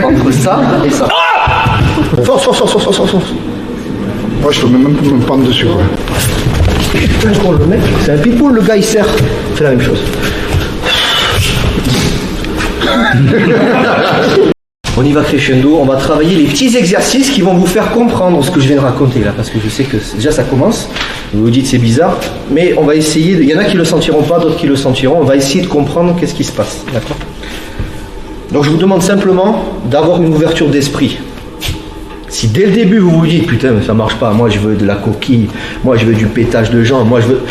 entre ça et ça. Force. Moi, je peux même me prendre dessus. Quoi. Putain, le mec, c'est un pitbull, le gars, il serre. Fais la même chose. On y va crescendo, on va travailler les petits exercices qui vont vous faire comprendre ce que je viens de raconter là, parce que je sais que déjà ça commence, vous vous dites c'est bizarre, mais on va essayer, il y en a qui le sentiront pas, d'autres qui le sentiront, on va essayer de comprendre qu'est-ce qui se passe, d'accord? Donc je vous demande simplement d'avoir une ouverture d'esprit. Si dès le début vous vous dites putain mais ça marche pas, moi je veux de la coquille, moi je veux du pétage de jambes, moi je veux...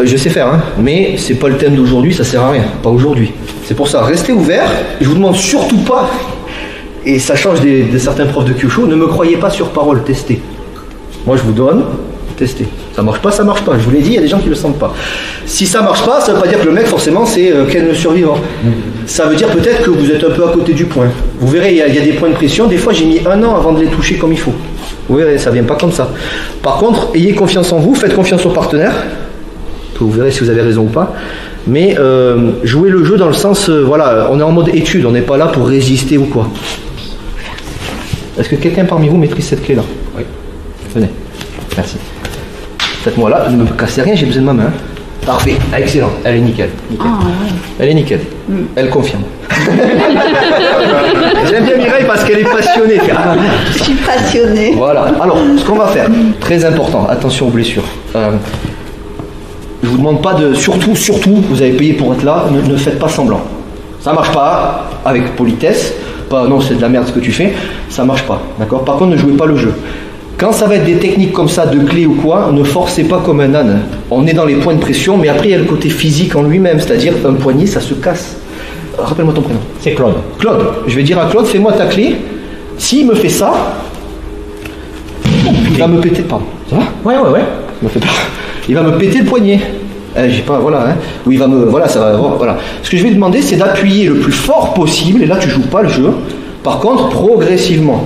je sais faire, hein, mais c'est pas le thème d'aujourd'hui, ça sert à rien, pas aujourd'hui. C'est pour ça, restez ouverts, je vous demande surtout pas... Et ça change de certains profs de Kyushu, ne me croyez pas sur parole, testez. Moi je vous donne, testez. Ça marche pas, je vous l'ai dit, il y a des gens qui ne le sentent pas. Si ça marche pas, ça veut pas dire que le mec forcément c'est Ken le survivant. Ça veut dire peut-être que vous êtes un peu à côté du point. Vous verrez, il y a des points de pression, des fois j'ai mis 1 an avant de les toucher comme il faut. Vous verrez, ça vient pas comme ça. Par contre, ayez confiance en vous, faites confiance au partenaire. Vous verrez si vous avez raison ou pas. Mais jouez le jeu dans le sens, voilà, on est en mode étude, on n'est pas là pour résister ou quoi. Est-ce que quelqu'un parmi vous maîtrise cette clé-là? Oui. Venez. Merci. Faites-moi là, ne me cassez rien, j'ai besoin de ma main. Parfait, excellent, elle est nickel. Ah, ouais. Elle est nickel, elle confirme. J'aime bien Mireille parce qu'elle est passionnée. Je suis passionnée. Voilà, alors ce qu'on va faire, très important, attention aux blessures. Je vous demande pas de, surtout, vous avez payé pour être là, ne faites pas semblant. Ça marche pas, avec politesse, pas non c'est de la merde ce que tu fais, ça marche pas, d'accord? Par contre ne jouez pas le jeu. Quand ça va être des techniques comme ça, de clés ou quoi, ne forcez pas comme un âne. On est dans les points de pression, mais après il y a le côté physique en lui-même, c'est-à-dire un poignet ça se casse. Rappelle-moi ton prénom. C'est Claude. Claude, je vais dire à Claude, fais-moi ta clé. S'il me fait ça, il va me péter, pardon. Ça va? Ouais. Il va me péter le poignet. J'ai pas, voilà, hein. Ou il va me, voilà, ça va, voilà. Ce que je vais demander, c'est d'appuyer le plus fort possible. Et là, tu joues pas le jeu. Par contre, progressivement,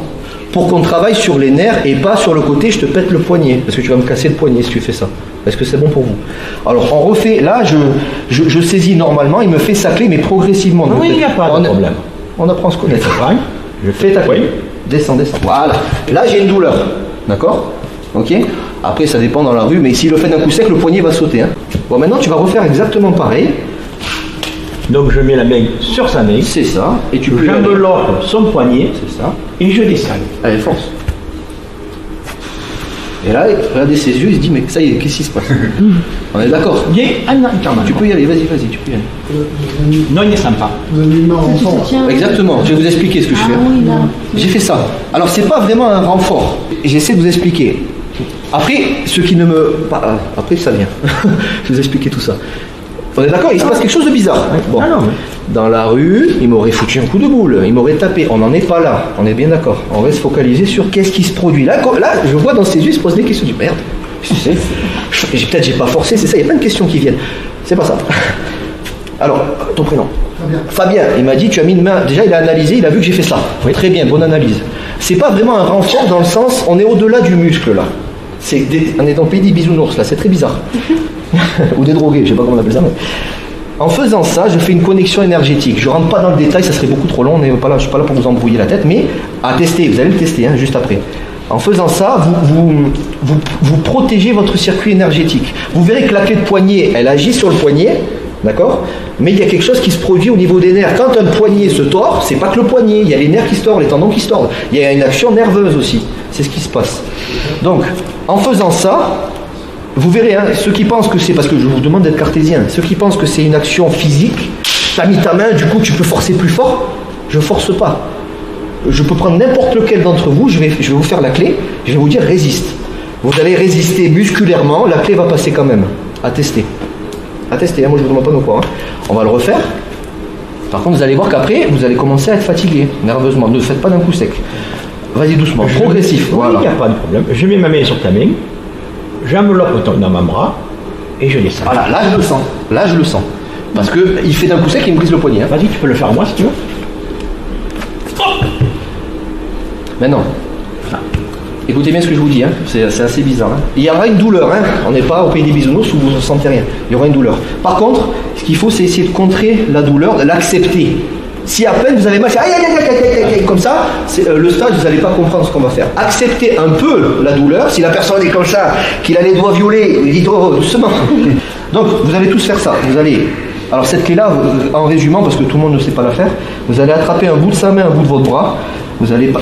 pour qu'on travaille sur les nerfs et pas sur le côté. Je te pète le poignet, parce que tu vas me casser le poignet si tu fais ça. Est-ce que c'est bon pour vous? Alors, on refait. Là, je saisis normalement. Il me fait sa clé, mais progressivement. Oui, il n'y a pas de problème. On apprend à se connaître. Je fais ta clé. Descends. Voilà. Là, j'ai une douleur. D'accord? Ok. Après, ça dépend dans la rue, mais s'il le fait d'un coup sec, le poignet va sauter. Hein. Bon, maintenant, tu vas refaire exactement pareil. Donc, je mets la main sur sa main. C'est ça. Et tu peux. J'enveloppe son poignet. C'est ça. Et je descends. Allez, force. Et là, regardez ses yeux, il se dit, mais ça y est, qu'est-ce qui se passe? On est d'accord? Tu peux y aller, vas-y, tu peux y aller. Non, il ne descend pas. Exactement, je vais vous expliquer ce que je fais. Oui, j'ai fait ça. Alors, c'est pas vraiment un renfort. J'essaie de vous expliquer. Après, ce qui ne me... Après, ça vient. Je vais vous expliquer tout ça. On est d'accord? Il se passe quelque chose de bizarre. Bon. Dans la rue, il m'aurait foutu un coup de boule, il m'aurait tapé. On n'en est pas là, on est bien d'accord. On va se focaliser sur qu'est-ce qui se produit. Là, je vois dans ses yeux, il se pose des questions. Du merde, peut-être j'ai pas forcé, c'est ça, il y a plein de questions qui viennent. C'est pas ça. Alors, ton prénom? Fabien, il m'a dit, tu as mis une main. Déjà, il a analysé, il a vu que j'ai fait ça. Oui. Très bien, bonne analyse. C'est pas vraiment un renfort dans le sens, on est au-delà du muscle là. On est dans le pays des bisounours là, c'est très bizarre. Ou des drogués, je sais pas comment on appelle ça. Mais... En faisant ça, je fais une connexion énergétique. Je rentre pas dans le détail, ça serait beaucoup trop long, je suis pas là pour vous embrouiller la tête, mais à tester, vous allez le tester hein, juste après. En faisant ça, vous protégez votre circuit énergétique. Vous verrez que la clé de poignet, elle agit sur le poignet, d'accord? Mais il y a quelque chose qui se produit au niveau des nerfs. Quand un poignet se tord, c'est pas que le poignet, il y a les nerfs qui se tordent, les tendons qui se tordent. Il y a une action nerveuse aussi. C'est ce qui se passe. Donc, en faisant ça, vous verrez, hein, ceux qui pensent que c'est, parce que je vous demande d'être cartésien, ceux qui pensent que c'est une action physique, t'as mis ta main, du coup tu peux forcer plus fort, je force pas. Je peux prendre n'importe lequel d'entre vous, je vais vous faire la clé, je vais vous dire résiste. Vous allez résister musculairement, la clé va passer quand même. À tester. Hein, moi je vous demande pas de quoi. Hein. On va le refaire. Par contre vous allez voir qu'après, vous allez commencer à être fatigué, nerveusement. Ne le faites pas d'un coup sec. Vas-y doucement, progressif. Voilà. Il n'y a pas de problème. Je mets ma main sur ta main. J'enveloppe dans mon bras et je descends. Voilà, là je le sens. Parce qu'il fait d'un coup sec et il me brise le poignet. Hein. Vas-y, tu peux le faire moi si tu veux. Maintenant, écoutez bien ce que je vous dis, hein. C'est assez bizarre. Hein. Il y aura une douleur, hein. On n'est pas au pays des bisounours où vous ne sentez rien. Il y aura une douleur. Par contre, ce qu'il faut, c'est essayer de contrer la douleur, de l'accepter. Si à peine vous avez mal, c'est aïe, comme ça, le stage, vous n'allez pas comprendre ce qu'on va faire. Acceptez un peu la douleur. Si la personne est comme ça, qu'il a les doigts violets, dites doucement. Donc, vous allez tous faire ça. Vous allez. Alors, cette clé-là, en résumant, parce que tout le monde ne sait pas la faire, vous allez attraper un bout de sa main, un bout de votre bras.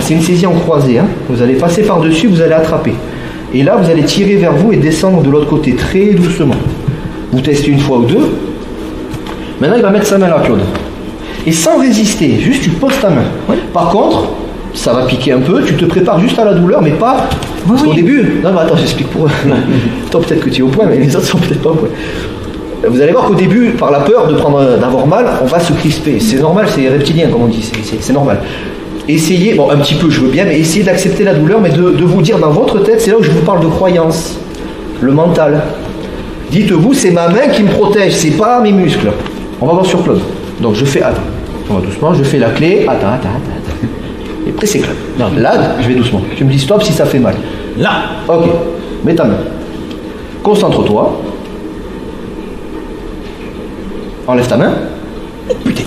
C'est une saisie en croisée. Hein. Vous allez passer par-dessus, vous allez attraper. Et là, vous allez tirer vers vous et descendre de l'autre côté, très doucement. Vous testez une fois ou deux. Maintenant, il va mettre sa main là, Claude. Et sans résister, juste tu poses ta main. Oui. Par contre, ça va piquer un peu, tu te prépares juste à la douleur, mais pas... Parce qu'au début... Non, mais attends, j'explique pour eux. Toi, peut-être que tu es au point, mais les autres sont peut-être pas au point. Vous allez voir qu'au début, par la peur d'avoir mal, on va se crisper. C'est normal, c'est reptilien, comme on dit, c'est normal. Essayez, bon, un petit peu, je veux bien, mais essayez d'accepter la douleur, mais de vous dire dans votre tête, c'est là où je vous parle de croyance, le mental. Dites-vous, c'est ma main qui me protège, c'est pas mes muscles. On va voir sur Claude. Donc je fais, attends, on va doucement, je fais la clé, attends. Et pressez Claude. Non, là, je vais doucement. Tu me dis stop si ça fait mal. Là. Ok, mets ta main. Concentre-toi. Enlève ta main. Putain.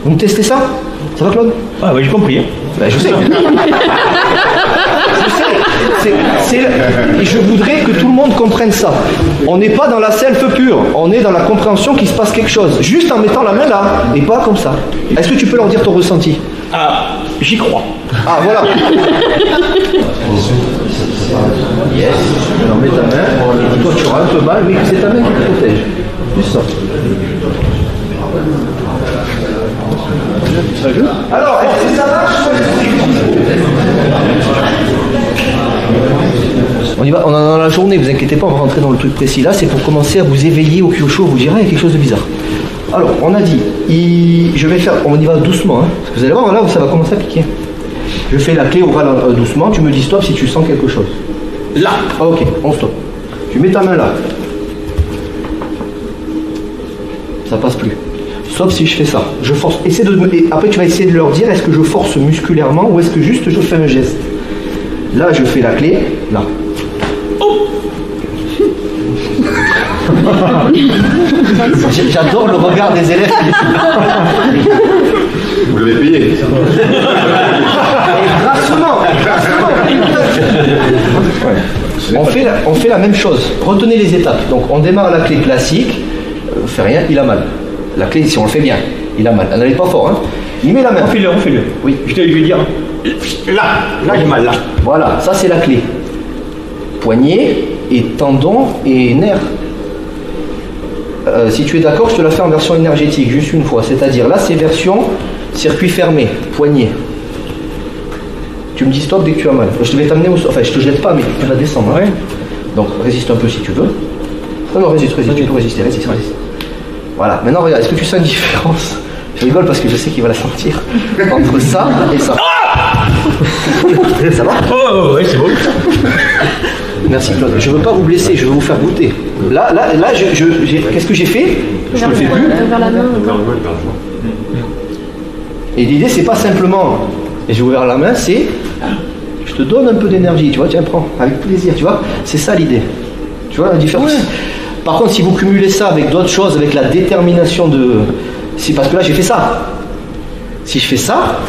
Vous me testez ça? Ça va, Claude? Ah oui, j'ai compris. Hein. Ben, je sais. Et je voudrais que tout le monde comprenne ça. On n'est pas dans la self pure, on est dans la compréhension qu'il se passe quelque chose, juste en mettant la main là, et pas comme ça. Est-ce que tu peux leur dire ton ressenti? Ah, j'y crois. Ah, voilà. Yes. Alors mets ta main, et toi tu auras un peu mal, mais c'est ta main qui te protège. Juste ça. Alors, est-ce que ça marche? On y va, on est dans la journée, vous inquiétez pas, on va rentrer dans le truc précis. Là, c'est pour commencer à vous éveiller au kyosho, vous direz, il y a quelque chose de bizarre. Alors, on a dit, je vais faire, on y va doucement, hein, parce que vous allez voir, là, ça va commencer à piquer. Je fais la clé orale doucement, tu me dis stop si tu sens quelque chose. Là, ok, on stop. Tu mets ta main là. Ça passe plus. Sauf si je fais ça. Je force. Et après, tu vas essayer de leur dire est-ce que je force musculairement ou est-ce que juste je fais un geste. Là, je fais la clé. Là. Oh. J'adore le regard des élèves. Vous l'avez payé. Grassement. On fait la même chose. Retenez les étapes. Donc, on démarre la clé classique. Fait rien, il a mal. La clé, si on le fait bien, il a mal. Elle n'allait pas fort, hein. Il met la main. Refais-le. Oui. Je vais dire. Là, j'ai mal, là. Voilà, ça c'est la clé. Poignet et tendon et nerf. Si tu es d'accord, je te la fais en version énergétique, juste une fois. C'est-à-dire, là, c'est version circuit fermé, poignet. Tu me dis stop dès que tu as mal. Je vais t'amener au... Enfin, je te jette pas, mais tu vas descendre. Hein. Ouais. Donc, résiste un peu si tu veux. Non, résiste. Tu peux résister. Voilà. Maintenant, regarde, est-ce que tu sens une différence? Je rigole parce que je sais qu'il va la sentir. Entre ça et ça. Ça va? Oh, ouais, c'est bon. Merci Claude. Je ne veux pas vous blesser, je veux vous faire goûter. Là, qu'est-ce que j'ai fait? Je ne le fais plus. Et l'idée, c'est pas simplement, et j'ai ouvert la main, c'est, je te donne un peu d'énergie, tu vois, tiens, prends, avec plaisir, tu vois. C'est ça l'idée. Tu vois la différence? Ouais. Par contre, si vous cumulez ça avec d'autres choses, avec la détermination de... C'est parce que là, j'ai fait ça. Si je fais ça,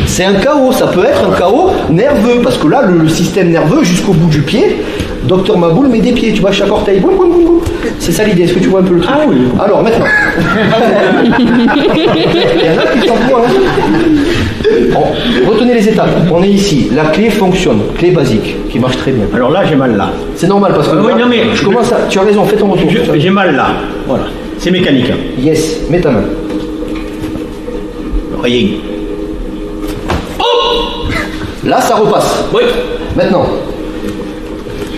c'est un chaos. Ça peut être un chaos nerveux. Parce que là, le système nerveux, jusqu'au bout du pied, Docteur Maboul met des pieds. Tu vois, chaque orteil. Boum, boum, boum, boum. C'est ça l'idée. Est-ce que tu vois un peu le truc? Ah oui. Alors, maintenant. Il y en a qui s'en foutent. Retenez les étapes. On est ici. La clé fonctionne. Clé basique, qui marche très bien. Alors là, j'ai mal là. C'est normal parce que oui, là, non, mais je commence à... Tu as raison, fais ton retour. J'ai mal là. Voilà. C'est mécanique. Yes, mets ta main. Rien. Oh! Là, ça repasse. Oui. Maintenant,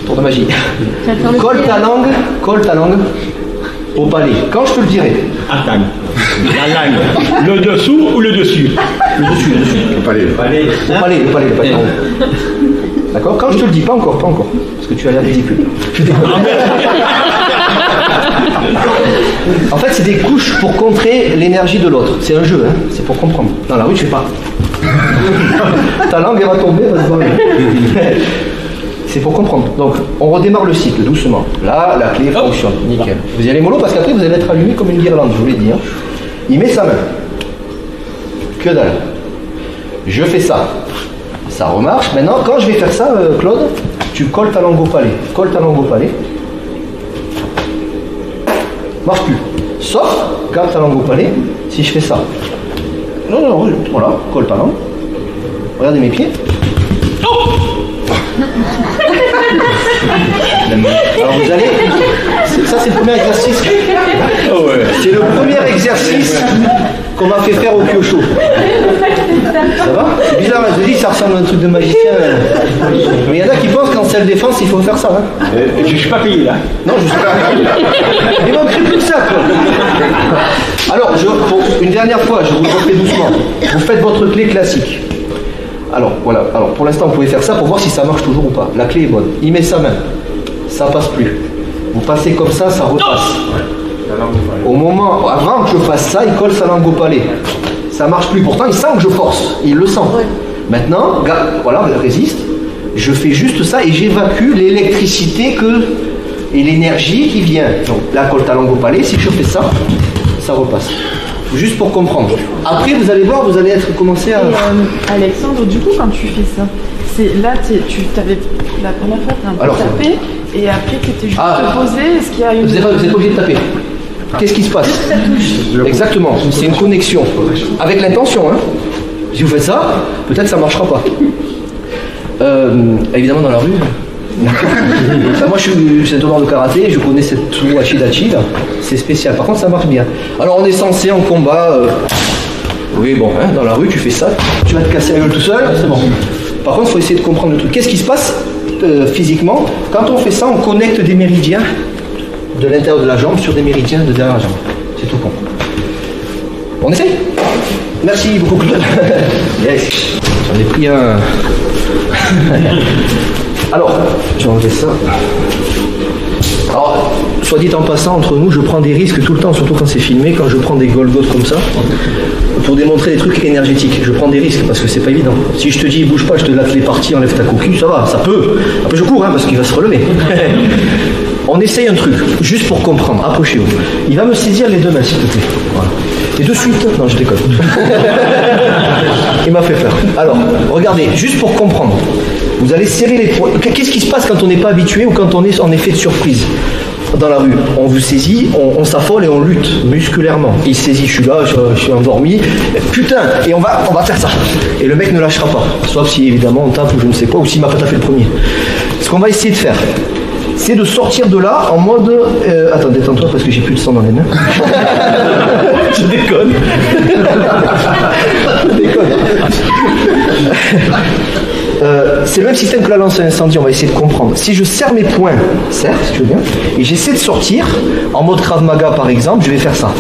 tour de magie. Colle ta langue au palais. Quand je te le dirai. Attends. La langue. Le dessous ou le dessus? Le dessus. Le palais. Au palais, le palais. D'accord? Quand je te le dis, pas encore. Parce que tu as l'air ridicule. En fait, c'est des couches pour contrer l'énergie de l'autre. C'est un jeu, hein? C'est pour comprendre. Dans la rue, je fais pas. Ta langue, elle va tomber, elle va se barrer. C'est pour comprendre. Donc, on redémarre le cycle doucement. Là, la clé fonctionne. Nickel. Vous y allez mollo parce qu'après, vous allez être allumé comme une guirlande, je vous l'ai dit. Hein. Il met sa main. Que dalle. Je fais ça. Ça remarche. Maintenant, quand je vais faire ça, Claude, tu colles ta langue au palais. Colle ta langue au palais. Marche plus. Sauf, garde ta langue au palais, si je fais ça. Non, voilà, colle ta langue. Regardez mes pieds. Alors vous allez, ça c'est le premier exercice. C'est le premier exercice qu'on m'a fait faire au Kyosho. Ça va? C'est bizarre, je dis ça ressemble à un truc de magicien. Mais il y en a qui pensent qu'en self-défense il faut faire ça. Hein. Je suis pas payé là. Non, je suis pas. Il manquerait plus que ça, quoi. Alors, pour une dernière fois, je vous le refais doucement. Vous faites votre clé classique. Alors, voilà. Alors, pour l'instant, vous pouvez faire ça pour voir si ça marche toujours ou pas. La clé est bonne. Il met sa main. Ça passe plus. Vous passez comme ça repasse. Au moment, avant que je fasse ça, il colle sa langue au palais. Ça marche plus. Pourtant, il sent que je force. Il le sent. Maintenant, voilà, résiste. Je fais juste ça et j'évacue l'électricité et l'énergie qui vient. Donc là, colle ta langue au palais. Si je fais ça, ça repasse. Juste pour comprendre. Après, vous allez voir, vous allez commencer à... Alexandre, du coup, quand tu fais ça, là, tu t'avais la première fois, t'as un peu tapé, et après, tu étais juste posé. Est-ce qu'il y a une... Vous n'êtes pas obligé de taper. Qu'est-ce qui se passe? Exactement, c'est une connexion. Avec l'intention, hein. Si vous faites ça, peut-être ça ne marchera pas. Évidemment, dans la rue... moi je suis un tourneur de karaté, je connais cette Washidachi là, c'est spécial, par contre ça marche bien. Alors on est censé en combat, oui bon, hein, dans la rue tu fais ça, tu vas te casser la gueule tout seul, c'est bon. Par contre il faut essayer de comprendre le truc. Qu'est-ce qui se passe physiquement? Quand on fait ça, on connecte des méridiens de l'intérieur de la jambe sur des méridiens de derrière la jambe. C'est tout con. On essaye? Merci beaucoup Claude. Yes. J'en ai pris un. Alors, je vais enlever ça. Alors, soit dit en passant, entre nous, je prends des risques tout le temps, surtout quand c'est filmé, quand je prends des Golgoth comme ça, pour démontrer des trucs énergétiques. Je prends des risques parce que c'est pas évident. Si je te dis bouge pas, je te lave les parties, enlève ta coquille, ça va, ça peut. Après je cours, hein, parce qu'il va se relever. On essaye un truc, juste pour comprendre, approchez-vous. Il va me saisir les deux mains, s'il te plaît. Voilà. Et de suite, non je déconne. Il m'a fait peur. Alors, regardez, juste pour comprendre. Vous allez serrer les poings. Qu'est-ce qui se passe quand on n'est pas habitué ou quand on est en effet de surprise? Dans la rue, on vous saisit, on s'affole et on lutte musculairement. Il saisit, je suis là, je suis endormi. Putain, et on va faire ça. Et le mec ne lâchera pas. Sauf si évidemment on tape ou je ne sais quoi, ou s'il m'a pas tapé le premier. Ce qu'on va essayer de faire, c'est de sortir de là en mode... Attends, détends-toi parce que j'ai plus de sang dans les mains. Je déconne. Je déconne. C'est le même système que la lance à incendie, on va essayer de comprendre. Si je serre mes poings, serre si tu veux bien, et j'essaie de sortir, en mode Krav Maga par exemple, je vais faire ça.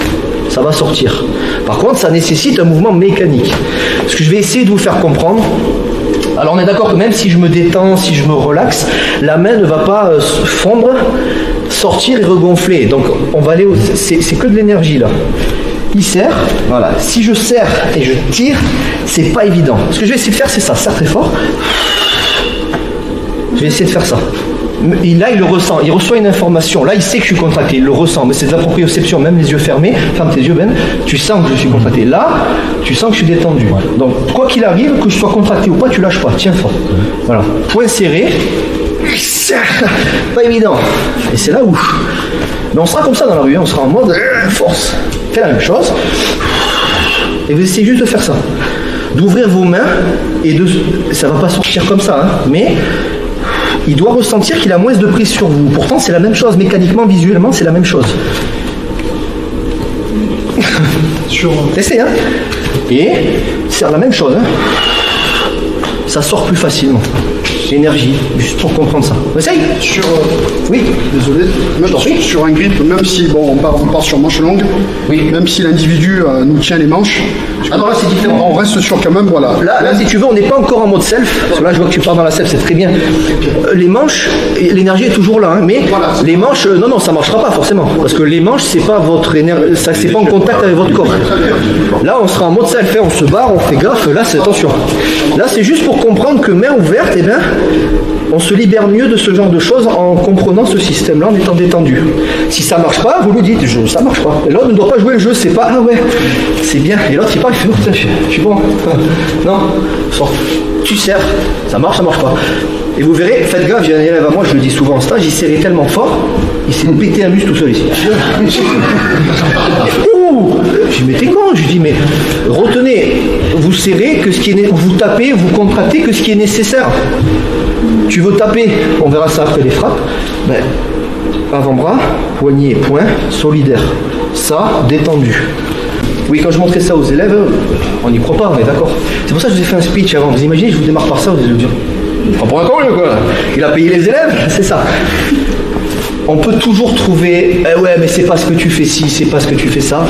Ça va sortir. Par contre, ça nécessite un mouvement mécanique. Ce que je vais essayer de vous faire comprendre, alors on est d'accord que même si je me détends, si je me relaxe, la main ne va pas fondre, sortir et regonfler. Donc on va aller c'est que de l'énergie là. Il serre, voilà. Si je serre et je tire, c'est pas évident. Ce que je vais essayer de faire, c'est ça, serre très fort. Je vais essayer de faire ça. Et là, il le ressent, il reçoit une information. Là, il sait que je suis contracté, il le ressent. Mais c'est de la proprioception, même les yeux fermés. Ferme tes yeux, Ben. Tu sens que je suis contracté. Là, tu sens que je suis détendu. Donc, quoi qu'il arrive, que je sois contracté ou pas, tu lâches pas. Tiens fort. Voilà. Point serré. Pas évident. Et c'est là où. Mais on sera comme ça dans la rue. On sera en mode force. Fais la même chose. Et vous essayez juste de faire ça. D'ouvrir vos mains et de. Ça va pas sortir comme ça, hein, mais. Il doit ressentir qu'il a moins de prise sur vous. Pourtant, c'est la même chose. Mécaniquement, visuellement, c'est la même chose. Essayez, hein. Et c'est la même chose. Hein. Ça sort plus facilement. L'énergie, juste pour comprendre ça. Essaye. Oui. Désolé. Sur un grip, même si on part sur manche longue, oui. Même si l'individu nous tient les manches, alors là c'est différent. On reste sur quand même, voilà. Là si tu veux, on n'est pas encore en mode self. Parce que là je vois que tu pars dans la self, c'est très bien. Les manches, l'énergie est toujours là, hein, mais voilà, les manches, non, ça marchera pas forcément. Parce que les manches, c'est pas votre énergie, ça c'est pas en contact avec votre corps. Là on sera en mode self, on se barre, on fait gaffe, là c'est attention. Là c'est juste pour comprendre que main ouverte, eh ben. on se libère mieux de ce genre de choses en comprenant ce système-là, en étant détendu. Si ça marche pas, vous lui dites, ça marche pas. Et l'autre ne doit pas jouer le jeu, c'est pas, ah ouais, c'est bien. Et l'autre il parle, il fait, oh, putain, je suis bon. Non, tu sers, ça marche pas. Et vous verrez, faites gaffe, j'ai un élève à moi, je le dis souvent en stage, il serrait tellement fort, il s'est pété un muscle tout seul ici. Ouh, je dis, mais t'es con, je lui dis, mais retenez, vous serrez que ce qui est vous tapez, vous contractez que ce qui est nécessaire. Tu veux taper, on verra ça après les frappes, ben, avant-bras, poignet, poing, solidaire. Ça, détendu. Oui, quand je montrais ça aux élèves, on n'y croit pas, on est d'accord. C'est pour ça que je vous ai fait un speech avant. Vous imaginez, je vous démarre par ça, vous allez me dire, on prend un con, lui, quoi. Il a payé les élèves, c'est ça. On peut toujours trouver, ouais, mais c'est pas ce que tu fais ci, c'est pas ce que tu fais ça.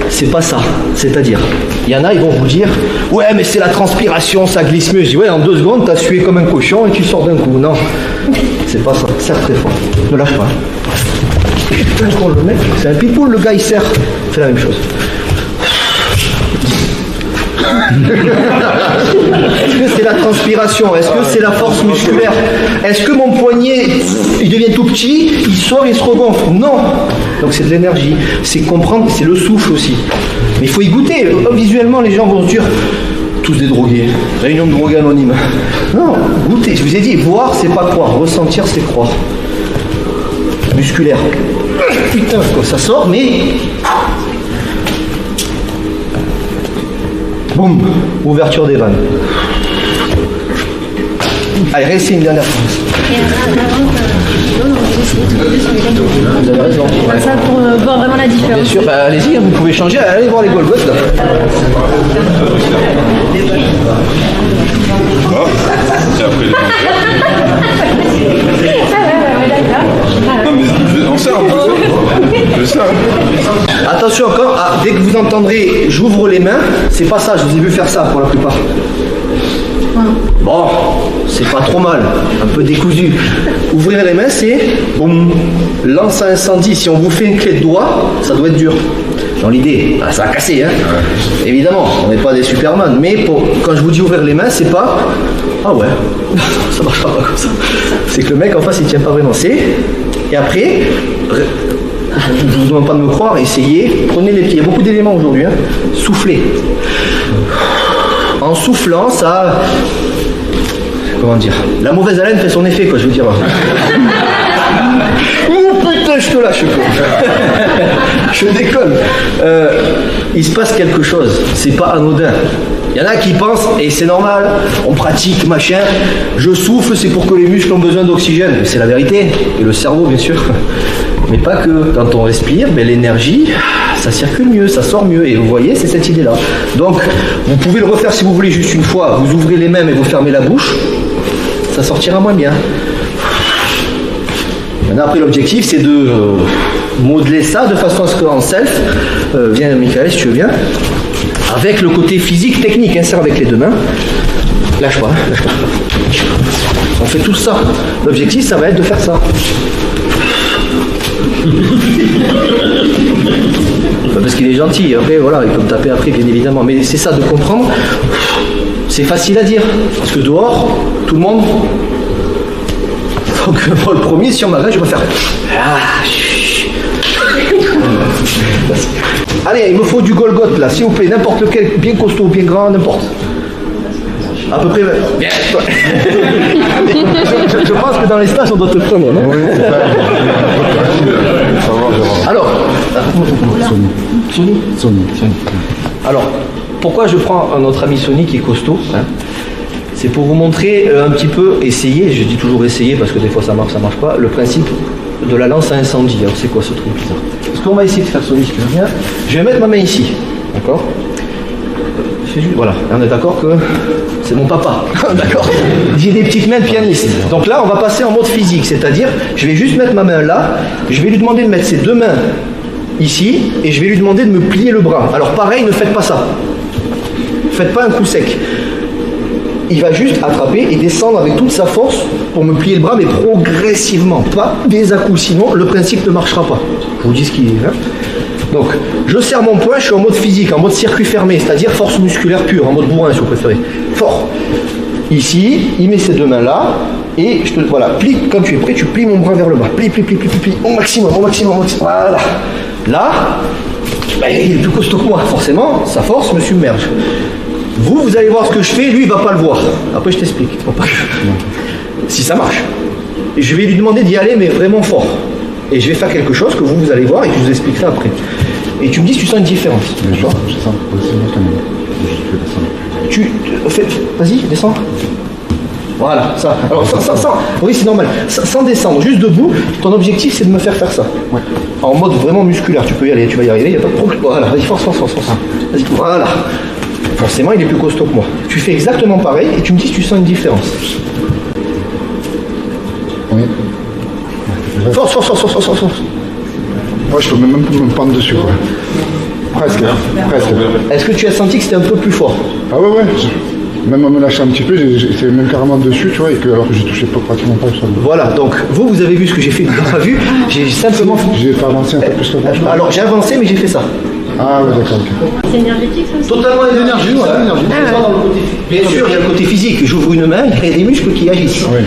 C'est pas ça. C'est-à-dire, il y en a, ils vont vous dire, ouais, mais c'est la transpiration, ça glisse mieux. Je dis, ouais, en 2 secondes, t'as sué comme un cochon et tu sors d'un coup. Non, c'est pas ça. Serre très fort. Ne lâche pas. Putain, le mec, c'est un pitbull, le gars, il serre. C'est la même chose. Est-ce que c'est la transpiration? Est-ce que c'est la force musculaire? Est-ce que mon poignet, il devient tout petit, il sort, il se regonfle? Non. Donc c'est de l'énergie. C'est comprendre, c'est le souffle aussi. Mais il faut y goûter. Visuellement, les gens vont se dire, tous des drogués. Réunion de drogués anonymes. Non, goûter. Je vous ai dit, voir, c'est pas croire. Ressentir, c'est croire. Musculaire. Putain, ça sort, mais... Boum, ouverture des vannes. Allez, restez une dernière fois. Vous avez raison. Ouais. Ça pour voir vraiment la différence. Bien sûr, bah, allez-y, vous pouvez changer, allez voir les Golgoth là. C'est après les on sert un peu ça. Attention encore, dès que vous entendrez j'ouvre les mains, c'est pas ça, je vous ai vu faire ça pour la plupart. Bon, c'est pas trop mal, un peu décousu. Ouvrir les mains, c'est boum, lance à incendie. Si on vous fait une clé de doigt, ça doit être dur. Dans l'idée, ça va casser, hein. Évidemment, on n'est pas des Superman, mais quand je vous dis ouvrir les mains, c'est pas ah ouais, ça marchera pas comme ça. C'est que le mec en face il tient pas vraiment. Et après, je vous demande pas de me croire, essayez, prenez les pieds. Il y a beaucoup d'éléments aujourd'hui, hein. Soufflez. En soufflant, ça. Comment dire? La mauvaise haleine fait son effet, quoi, je veux dire. Oh putain, je te lâche, je déconne. Il se passe quelque chose, c'est pas anodin. Il y en a qui pensent, et c'est normal, on pratique, machin, je souffle, c'est pour que les muscles ont besoin d'oxygène. C'est la vérité, et le cerveau, bien sûr. Mais pas que. Quand on respire, ben, l'énergie, ça circule mieux, ça sort mieux. Et vous voyez, c'est cette idée-là. Donc, vous pouvez le refaire si vous voulez juste une fois. Vous ouvrez les mains et vous fermez la bouche. Ça sortira moins bien. Maintenant, après, l'objectif, c'est de modeler ça de façon à ce qu'en self, viens Michael, si tu veux bien, avec le côté physique, technique, serre avec les 2 mains. Lâche pas, lâche pas. On fait tout ça. L'objectif, ça va être de faire ça. Parce qu'il est gentil, après voilà, il peut me taper après bien évidemment, mais c'est ça de comprendre, c'est facile à dire, parce que dehors, tout le monde, donc moi le premier, si on m'arrête, je vais faire allez, il me faut du Golgoth là, s'il vous plaît, n'importe lequel, bien costaud, bien grand, n'importe. À peu près. Bien. je pense que dans les stages, on doit te prendre, non? Oui, c'est ça. Alors, Sony. Alors, pourquoi je prends notre ami Sony qui est costaud, c'est pour vous montrer un petit peu, essayer, je dis toujours essayer parce que des fois ça marche pas, le principe de la lance à incendie. Alors c'est quoi ce truc bizarre? Ce qu'on va essayer de faire, Sony, si tu veux bien, je vais mettre ma main ici, d'accord? Voilà, on est d'accord que c'est mon papa, d'accord? J'ai des petites mains de pianiste. Donc là, on va passer en mode physique, c'est-à-dire, je vais juste mettre ma main là, je vais lui demander de mettre ses 2 mains ici, et je vais lui demander de me plier le bras. Alors pareil, ne faites pas ça. Faites pas un coup sec. Il va juste attraper et descendre avec toute sa force pour me plier le bras, mais progressivement, pas des à-coups, sinon le principe ne marchera pas. Je vous dis ce qu'il est. Donc, je serre mon poing, je suis en mode physique, en mode circuit fermé, c'est-à-dire force musculaire pure, en mode bourrin si vous préférez. Fort. Ici, il met ses deux mains là, et je te voilà, plie, comme tu es prêt, tu plies mon bras vers le bas. Plie, au maximum. Voilà. Là, ben, il est plus costaud que moi, forcément, sa force me submerge. Vous allez voir ce que je fais, lui, il va pas le voir. Après, je t'explique. Si ça marche. Je vais lui demander d'y aller, mais vraiment fort. Et je vais faire quelque chose que vous allez voir et que je vous expliquerai après. Et tu me dis si tu sens une différence. Je sens quand même. Vas-y, descends. Voilà, ça. Alors, oui, c'est normal. Sans descendre, juste debout, ton objectif, c'est de me faire ça. Ouais. En mode vraiment musculaire, tu peux y aller, tu vas y arriver, il n'y a pas de problème. Voilà, vas-y, force. Vas-y, voilà. Forcément, il est plus costaud que moi. Tu fais exactement pareil et tu me dis si tu sens une différence. Oui. Force. Moi, je peux même me prendre dessus, quoi. Presque. Est-ce que tu as senti que c'était un peu plus fort? Ah ouais. Même en me lâchant un petit peu, j'étais même carrément dessus, tu vois, alors que je touchais pratiquement pas le sol. Voilà, donc vous avez vu ce que j'ai fait, vous n'avez pas vu, j'ai simplement... J'ai pas avancé un peu plus que moi. Alors j'ai avancé, mais j'ai fait ça. Ah ouais, d'accord, ok. C'est énergétique ça aussi. Totalement énergie, Bien sûr, il y a le côté physique, j'ouvre une main, il y a des muscles qui agissent. Oui.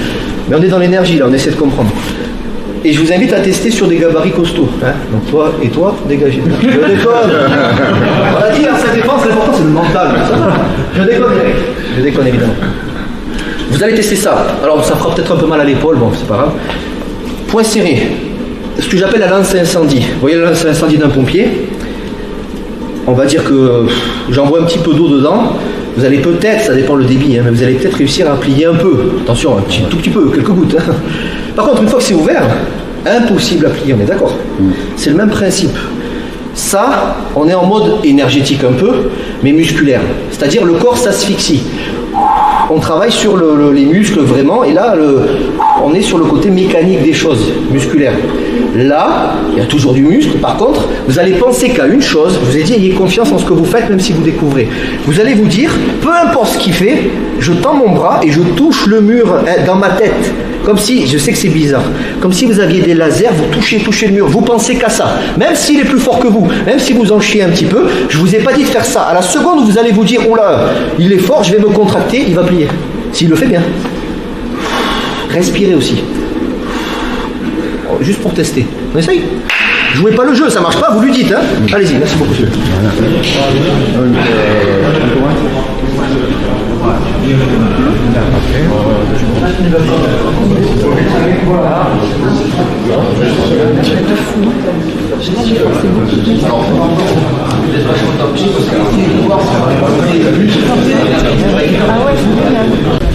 Mais on est dans l'énergie, là, on essaie de comprendre. Et je vous invite à tester sur des gabarits costauds. Hein. Donc toi et toi, dégagez. Je déconne. On a dit, sa défense, l'important c'est le mental. Je déconne évidemment. Vous allez tester ça. Alors ça fera peut-être un peu mal à l'épaule, bon c'est pas grave. Point serré. Ce que j'appelle la lance à incendie. Vous voyez la lance à incendie d'un pompier? On va dire que j'envoie un petit peu d'eau dedans. Vous allez peut-être, ça dépend le débit, hein, mais vous allez peut-être réussir à plier un peu. Attention, tout petit peu, quelques gouttes. Hein. Par contre, une fois que c'est ouvert, impossible à plier, on est d'accord? C'est le même principe. Ça, on est en mode énergétique un peu, mais musculaire. C'est-à-dire le corps s'asphyxie. On travaille sur les muscles vraiment, et là, on est sur le côté mécanique des choses, musculaires. Là, il y a toujours du muscle. Par contre, vous allez penser qu'à une chose, je vous ai dit, ayez confiance en ce que vous faites, même si vous découvrez. Vous allez vous dire, peu importe ce qu'il fait, je tends mon bras et je touche le mur dans ma tête. Comme si, je sais que c'est bizarre, comme si vous aviez des lasers, vous touchez le mur, vous pensez qu'à ça. Même s'il est plus fort que vous, même si vous en chiez un petit peu, je vous ai pas dit de faire ça. À la seconde où vous allez vous dire, oula, il est fort, je vais me contracter, il va plier. S'il le fait bien. Respirez aussi. Juste pour tester. On essaye. Jouez pas le jeu, ça marche pas, vous lui dites. Hein. Allez-y, merci beaucoup.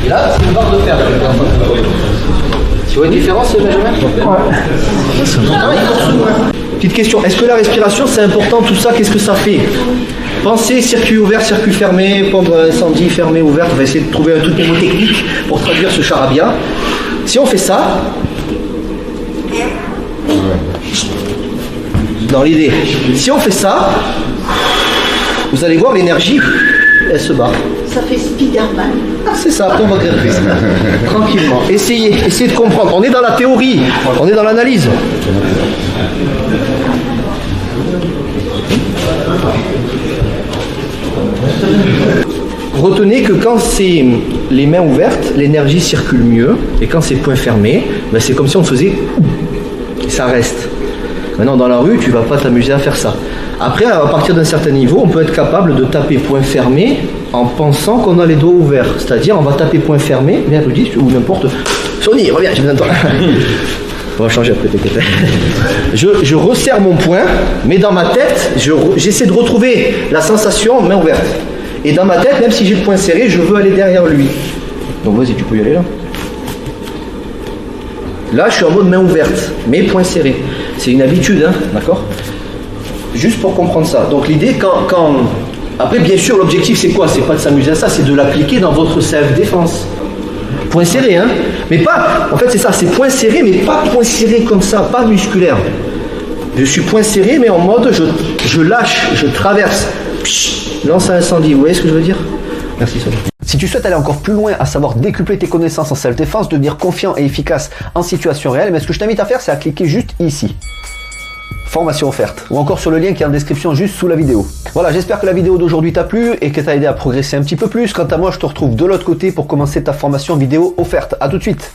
Et là, c'est une barre de fer. Tu vois une différence, Benjamin? Petite question, est-ce que la respiration c'est important, tout ça, qu'est-ce que ça fait? Pensez circuit ouvert, circuit fermé, pompe incendie, fermé, ouvert, on va essayer de trouver un truc mnémotechnique pour traduire ce charabia. Si on fait ça, dans l'idée, si on fait ça, vous allez voir l'énergie, elle se barre. Ça fait Spider-Man. C'est ça, après on va grimper. Tranquillement. Essayez de comprendre. On est dans la théorie, on est dans l'analyse. Retenez que quand c'est les mains ouvertes, l'énergie circule mieux. Et quand c'est poing fermé, ben c'est comme si on faisait... Ça reste. Maintenant, dans la rue, tu ne vas pas t'amuser à faire ça. Après, à partir d'un certain niveau, on peut être capable de taper poing fermé en pensant qu'on a les doigts ouverts. C'est-à-dire, on va taper poing fermé, viens Rudy, ou n'importe. Sonny, reviens, j'ai besoin de toi. On va changer après, t'inquiète. Je resserre mon poing, mais dans ma tête, j'essaie de retrouver la sensation main ouverte. Et dans ma tête, même si j'ai le poing serré, je veux aller derrière lui. Donc vas-y, tu peux y aller là. Là, je suis en mode main ouverte, mais poing serré. C'est une habitude, hein, d'accord? Juste pour comprendre ça. Donc l'idée, quand... Après, bien sûr, l'objectif, c'est quoi? C'est pas de s'amuser à ça, c'est de l'appliquer dans votre self-défense. Point serré, hein? Mais pas... En fait, c'est ça, c'est point serré, mais pas point serré comme ça, pas musculaire. Je suis point serré, mais en mode, je lâche, je traverse. Psh, lance à incendie, vous voyez ce que je veux dire? Merci, Sonia. Si tu souhaites aller encore plus loin, à savoir décupler tes connaissances en self-défense, devenir confiant et efficace en situation réelle, mais ce que je t'invite à faire, c'est à cliquer juste ici. formation offerte, ou encore sur le lien qui est en description juste sous la vidéo. Voilà, j'espère que la vidéo d'aujourd'hui t'a plu et que t'a aidé à progresser un petit peu plus. Quant à moi, je te retrouve de l'autre côté pour commencer ta formation vidéo offerte. À tout de suite.